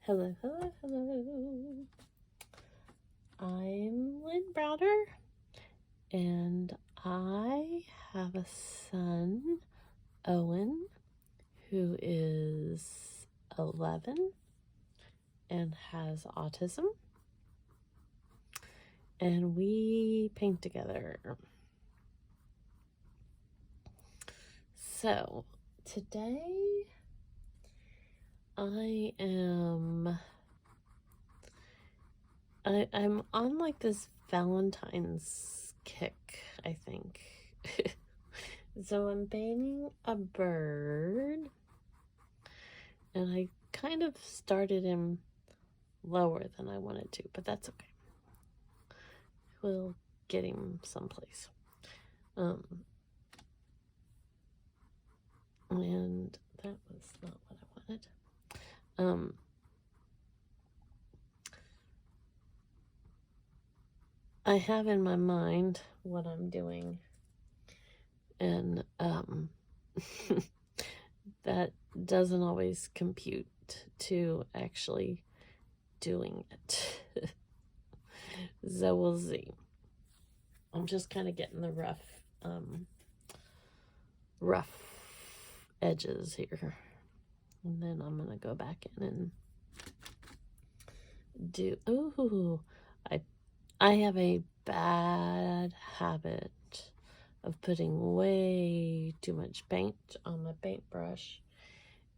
Hello, hello, hello. I'm Lynn Browder, and I have a son, Owen, who is 11 and has autism, and we paint together. So today I'm on like this Valentine's kick, I think. So I'm painting a bird, and I kind of started him lower than I wanted to, but that's okay. We'll get him someplace. And that was not what I wanted. I have in my mind what I'm doing, and that doesn't always compute to actually doing it. So we'll see. I'm just kind of getting the rough edges here, and then I'm gonna go back in and do. Ooh, I have a bad habit of putting way too much paint on my paintbrush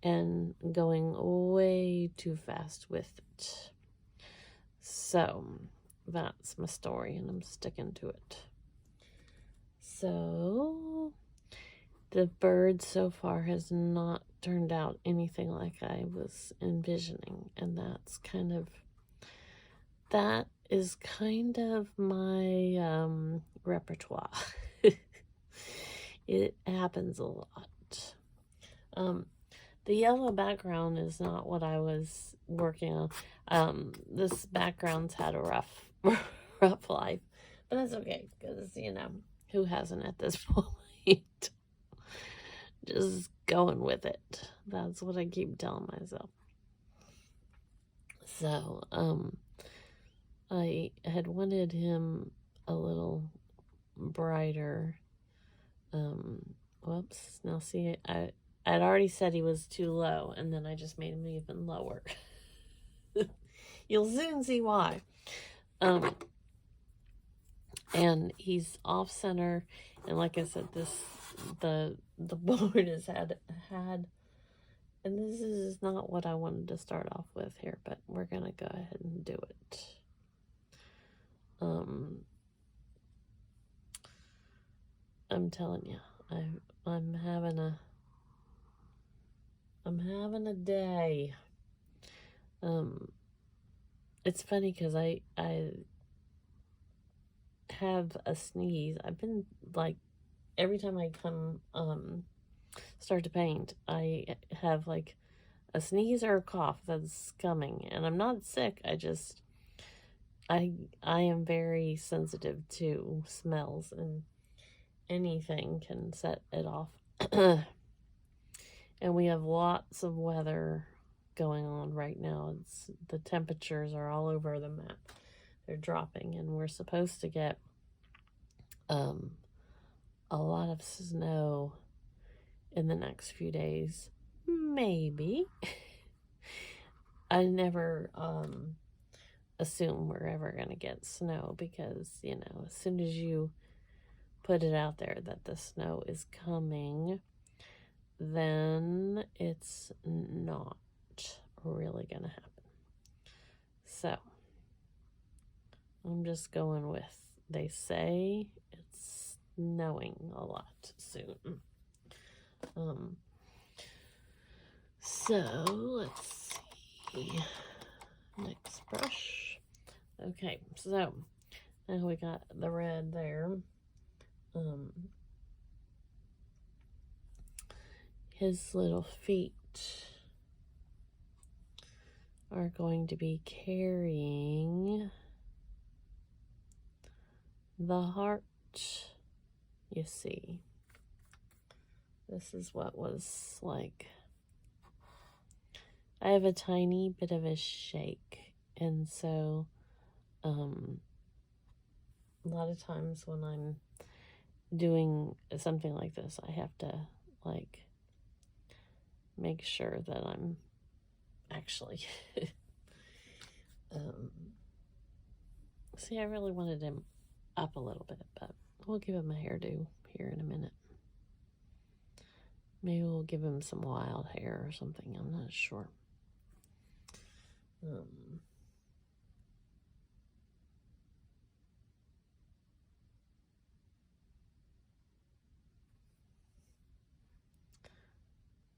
and going way too fast with it. So that's my story, and I'm sticking to it. So the bird so far has not turned out anything like I was envisioning, and that is kind of my repertoire. It happens a lot. The yellow background is not what I was working on. This background's had a rough life, but that's okay, because, who hasn't at this point? Just going with it. That's what I keep telling myself. So, I had wanted him a little brighter. Whoops. Now see, I'd already said he was too low, and then I just made him even lower. You'll soon see why. And he's off center, and like I said, the board has had, and this is not what I wanted to start off with here, but we're gonna go ahead and do it. I'm telling you, I'm having a day. It's funny because I have a sneeze. I've been like, every time I come start to paint, I have like a sneeze or a cough that's coming, and I'm not sick. I am very sensitive to smells, and anything can set it off. And we have lots of weather going on right now. The temperatures are all over the map. They're dropping, and we're supposed to get a lot of snow in the next few days. Maybe. I never assume we're ever going to get snow, because, as soon as you put it out there that the snow is coming, then it's not really going to happen. So I'm just going with, they say it's snowing a lot soon. So let's see. Next brush. Okay, so now we got the red there. His little feet are going to be carrying the heart, you see. This is what was like I have a tiny bit of a shake. And so, a lot of times when I'm doing something like this, I have to, like, make sure that I'm actually, see, I really wanted him up a little bit, but we'll give him a hairdo here in a minute. Maybe we'll give him some wild hair or something. I'm not sure.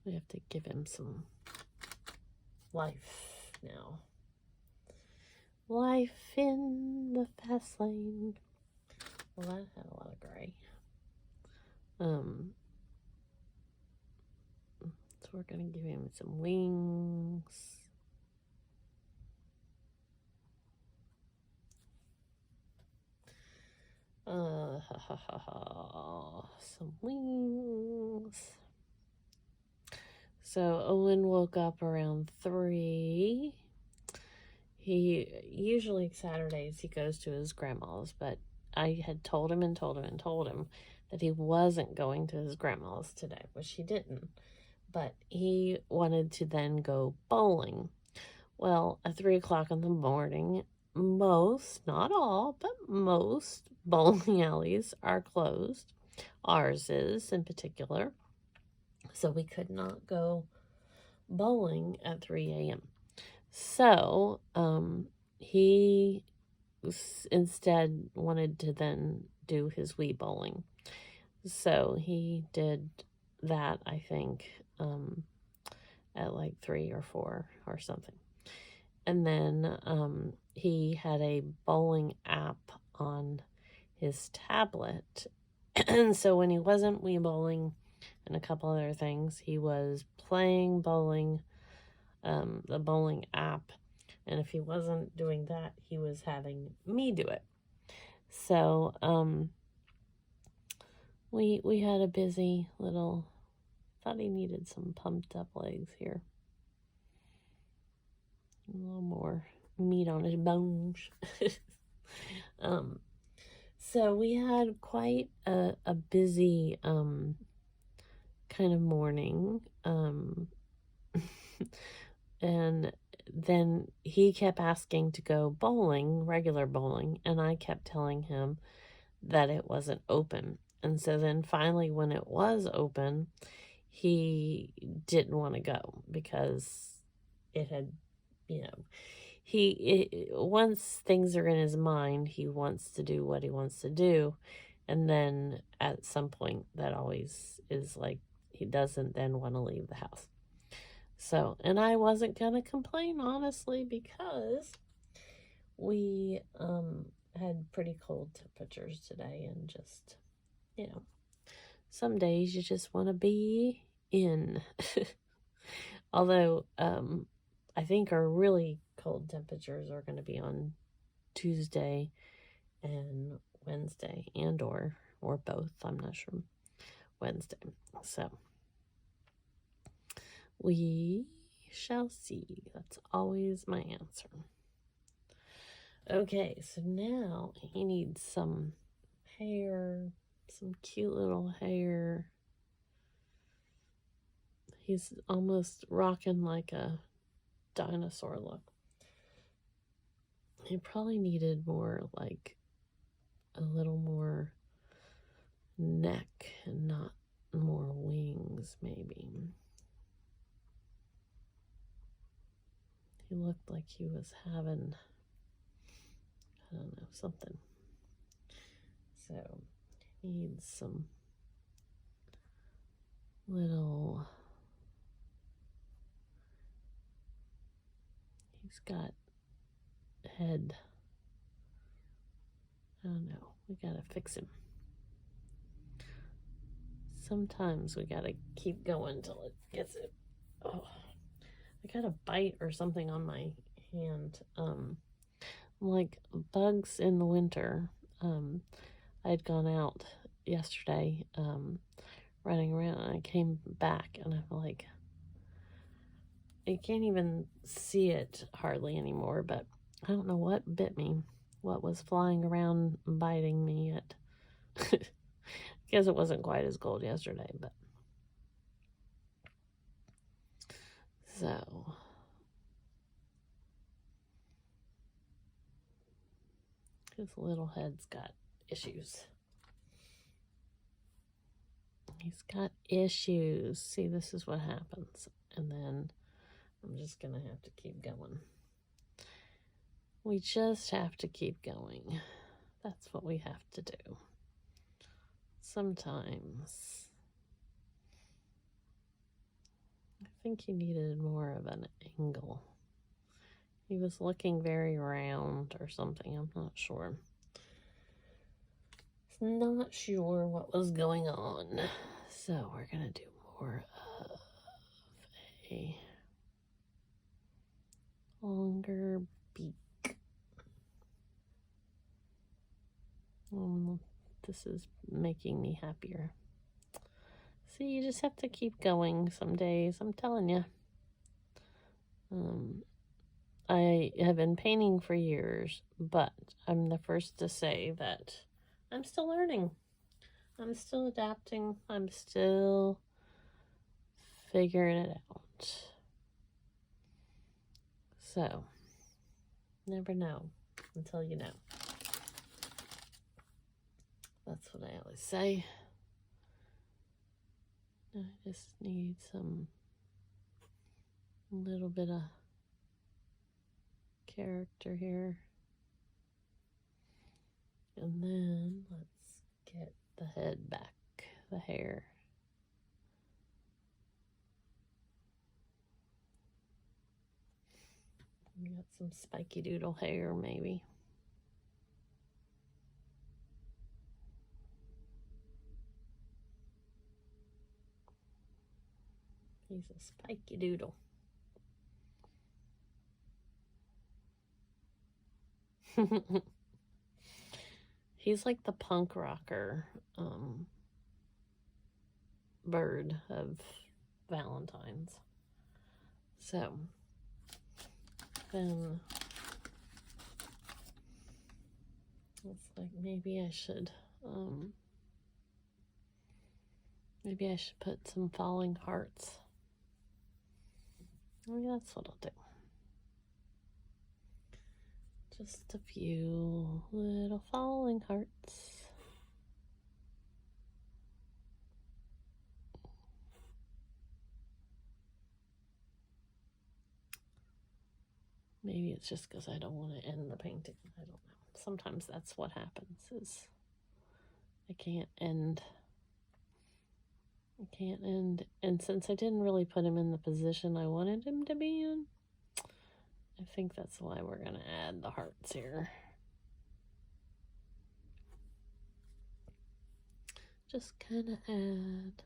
We have to give him some life now. Life in the fast lane. Well, that had a lot of gray. So we're going to give him some wings. Some wings. So Owen woke up around 3. He usually Saturdays he goes to his grandma's, but I had told him that he wasn't going to his grandma's today, which he didn't. But he wanted to then go bowling. Well, at 3 o'clock in the morning, most, not all, but most bowling alleys are closed. Ours is in particular. So we could not go bowling at 3 a.m. So he instead wanted to then do his Wii bowling. So he did that, I think, at like 3 or 4 or something. And then he had a bowling app on his tablet. And so when he wasn't Wii bowling and a couple other things, he was playing bowling, the bowling app. And if he wasn't doing that, he was having me do it. So we had a busy little, thought he needed some pumped up legs here. A little more meat on his bones. So we had quite a busy kind of morning. And then he kept asking to go bowling, regular bowling, and I kept telling him that it wasn't open. And so then finally when it was open, he didn't want to go because it had, once things are in his mind, he wants to do what he wants to do. And then at some point that always is like, he doesn't then want to leave the house. So, and I wasn't going to complain, honestly, because we had pretty cold temperatures today, and just, some days you just want to be in. Although, I think our really cold temperatures are going to be on Tuesday and Wednesday, and or both, I'm not sure, Wednesday. So we shall see. That's always my answer. Okay, so now he needs some hair, some cute little hair. He's almost rocking like a dinosaur look. He probably needed more, like a little more neck and not more wings, maybe. He looked like he was having, I don't know, something. So he needs some little, he's got head, I don't know, we gotta fix him. Sometimes we gotta keep going till it gets it. Oh, I got a bite or something on my hand. Like bugs in the winter. I'd gone out yesterday, running around, and I came back and I'm like, you can't even see it hardly anymore, but I don't know what bit me, what was flying around biting me. I guess it wasn't quite as cold yesterday, but so his little head's got issues. He's got issues. See, this is what happens. And then I'm just going to have to keep going. We just have to keep going. That's what we have to do. Sometimes I think he needed more of an angle. He was looking very round or something. I'm not sure. Not sure what was going on. So we're going to do more of a longer beak. This is making me happier. See, you just have to keep going some days. I'm telling you. I have been painting for years, but I'm the first to say that I'm still learning. I'm still adapting. I'm still figuring it out. So, never know until you know. That's what I always say. I just need some little bit of character here. And then let's get the head back, the hair. We got some spiky doodle hair, maybe. He's a spiky doodle. He's like the punk rocker bird of Valentine's. So then it's like maybe I should put some falling hearts. Maybe that's what I'll do. Just a few little falling hearts. Maybe it's just because I don't want to end the painting. I don't know. Sometimes that's what happens, is I can't end. And since I didn't really put him in the position I wanted him to be in, I think that's why we're going to add the hearts here. Just kind of add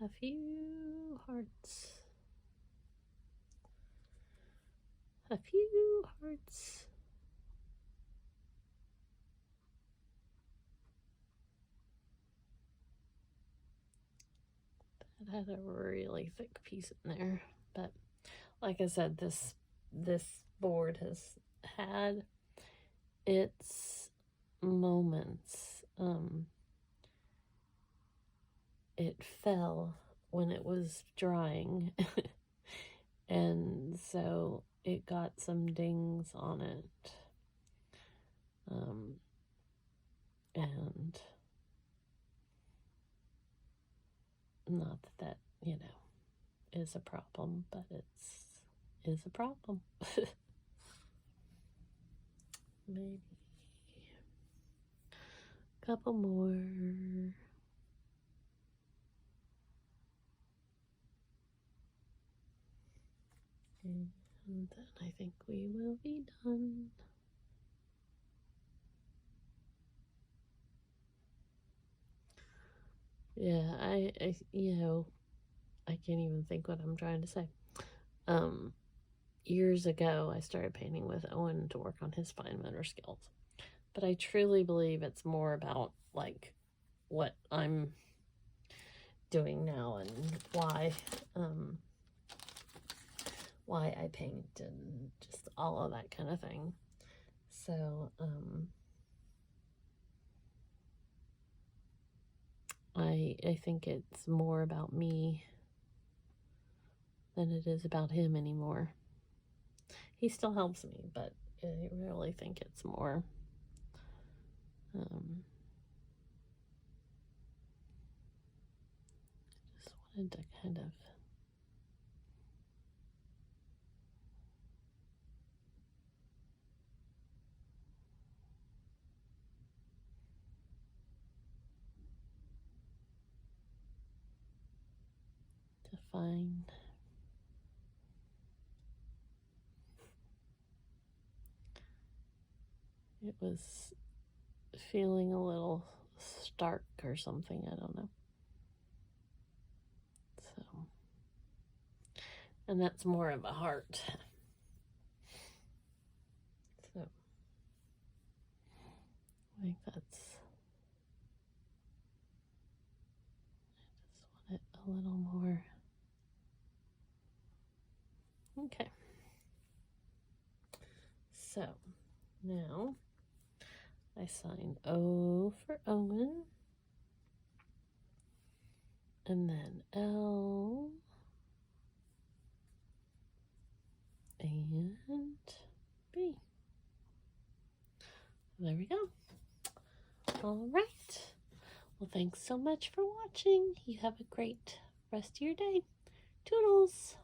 a few hearts. A few hearts. That had a really thick piece in there, but like I said, this board has had its moments. It fell when it was drying, and so it got some dings on it. And not that is a problem, but is a problem. Maybe a couple more. And then I think we will be done. Yeah, I can't even think what I'm trying to say. Years ago, I started painting with Owen to work on his fine motor skills. But I truly believe it's more about, like, what I'm doing now and why. why I paint and just all of that kind of thing. So, I think it's more about me than it is about him anymore. He still helps me, but I really think it's more just wanted to kind of find it was feeling a little stark or something, I don't know. So, and that's more of a heart. So I think that's, I just want it a little more. Okay. So now I sign O for Owen, and then L, and B. There we go. All right. Well, thanks so much for watching. You have a great rest of your day. Toodles.